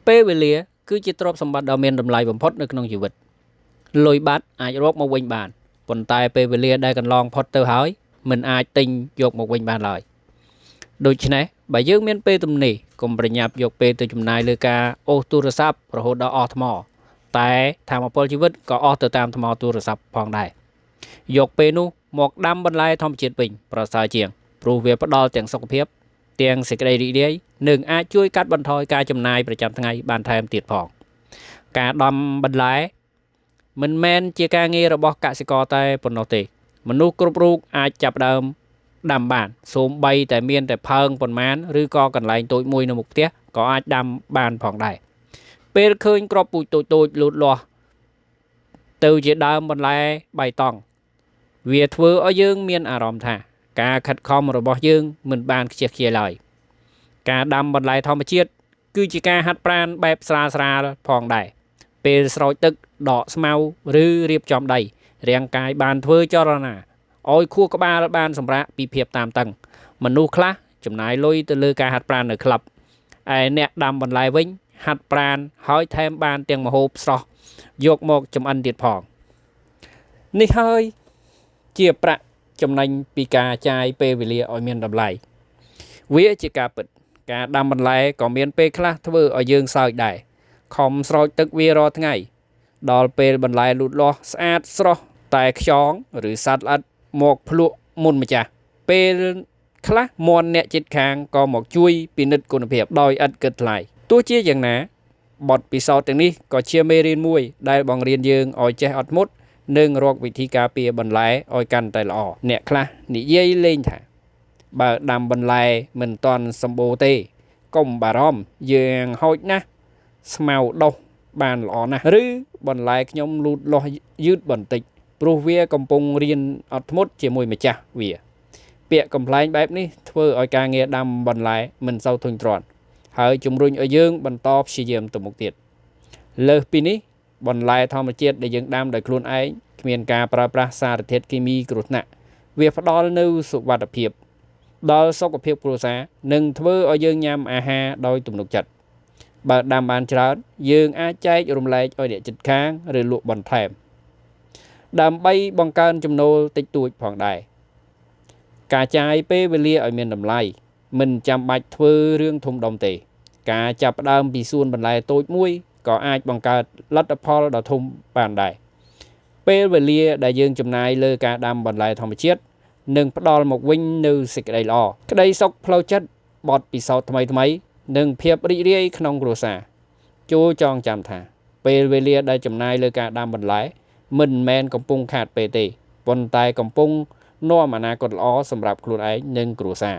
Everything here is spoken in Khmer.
ពេលវេលាគឺជាទ្រព្យសម្បត្តិដ៏មានតម្លៃបំផុតនៅក្នុងជីវិតលុយបាត់អាចរកមកវិញបានប៉ុន្តែពេលវេលាដែលកន្លងផុតទៅហើយមិនអាចទិញយកមកវិញបានឡើយដូច្នេះបើយើងមានពេលទំនេរកុំប្រញាប់យកពេលទៅចំណាយលើការអូសទូរស័ព្ទរហូតដល់អស់ថ្មតែធម៌ពលជីវិតក៏អស់ទៅតាមថ្មទូរស័ព្ទផងដែរយកពេលនោះមកដាំបន្លែធម្មជាតិវិញប្រសើរជាងព្រោះវាផ្ដល់ទាំងសុខភាពទាំងសេចក្តីរីករាយនិងអាចជួយកាត់បន្ថយការចំណាយប្រចាំថ្ងៃបានថែមទៀតផងការដាំបន្លែមិនមែនជាការងាររបស់កសិករតែប៉ុណ្ណោះទេមនុស្សគ្រប់រូបអាចចាប់ផ្ដើមដាំបានសូម្បីតែមានតែផើងប៉ុន្មានឬក៏កន្លែងតូចមួយនៅមុខផ្ទះក៏អាចដាំបានផងដែរពេលឃើញគ្រាប់ពូជតូចៗលូតលាស់ទៅជាដើមបន្លែបៃតងវាធ្វើឲ្យយើងមានអារម្មណ៍ថាការខិតខំរបស់យើងមិនបានខ្ជះខ្ជាយឡើយការដាំបន្លែធម្មជាតិគឺជាការហាត់ប្រាណបែបស្រាលៗផងដែរពេលស្រោចទឹកដកស្មៅឬរៀបចំដីរាងកាយបានធ្វើចលនាឲ្យខួរក្បាលបានសម្រាកពីភាពតានតឹងមនុស្សខ្លះចំណាយលុយទៅលើការហាត់ប្រាណនៅក្លឹបឯអ្នកដាំបន្លែវិញហាត់ប្រាណហើយថែមបានទាំងម្ហូបស្រស់យកមកចម្អិនទៀតផងនេះហើយជាប្រាក់ចំណេញពីការចាយពេលវេលាឲ្យមានតម្លៃវាជាការពិតការដាំបន្លែក៏មានពេលខ្លះធ្វើឲ្យយើងសើចដែរខំស្រោចទឹកវារាល់ថ្ងៃដល់ពេលបន្លែលូតលាស់ស្អាតស្រស់តែខ្យងឬសត្វល្អិតមកភ្លក់មុនម្ចាស់ពេលខ្លះមន់អ្នកជិតខាងក៏មកជួយពិនិត្យគុណភាពដោយឥតគិតថ្លៃទោះជាយ៉ាងណាបទពិសោធន៍ទាំងនេះក៏ជាមេរៀនមួយដែលបង្រៀនយើងឲ្យចេះអត់ធ្មត់និងរកវិធីការពារបន្លែឲ្យកាន់តែល្អអ្នកខ្លះនិយាយលេងថាបើដាំបន្លែមិនទាន់សម្បូរទេកុំបារម្ភយើងហោចណាស់ស្មៅដុះបានល្អណាស់ឬបន្លែខ្ញុំលូតលាស់យឺតបន្តិចព្រោះវាកំពុងរៀនអត់ធ្មត់ជាមួយម្ចាស់វាពាក្យកំ pl ែងបែបនេះធ្វើឲ្យការងារដាំបន្លែមិនសូវធុញទ្រាន់ហើយជំរុញឲ្យយើងបន្តព្យាយាមទៅមុខទៀតលើសពីនេះបន្លែធម្មជាតិដែលយើងដាំដោយខ្លួនឯងគ្មានការប្រើប្រាស់សារធាតុគីមីគ្រោះថ្នាក់វាផ្ដល់នូវសុវត្ថិភាពដល់សុខភាពគ្រួសារនិងធ្វើឲ្យយើងញ៉ាំអាហារដោយទំនុកចិត្តបើដាំបានច្រើនយើងអាចចែករំលែកឲ្យអ្នកជិតខាងឬលក់បន្ថែមដើម្បីបង្កើនចំណូលតិចតួចផងដែរការចាយពេលវេលាឲ្យមានតម្លៃមិនចាំបាច់ធ្វើរឿងធំដុំទេការចាប់ផ្ដើមពីសួនបន្លែតូចមួយក៏អាចបង្កើតលទ្ធផលដ៏ធំបានដែរពេលវេលាដែលយើងចំណាយលើការដាំបន្លែធម្មជាតិនឹងផ្ដល់មកវិញនូវសេចក្តីល្អក្តីសុខផ្លូវចិត្តបទពិសោធន៍ថ្មីៗនិងភាពរីករាយក្នុងគ្រួសារចូរចងចាំថាពេលវេលាដែលចំណាយលើការដាំបន្លែមិនមែនកំពុងខាតពេលទេប៉ុន្តែកំពុងនាំអនាគតល្អសម្រាប់ខ្លួនឯងនិងគ្រួសារ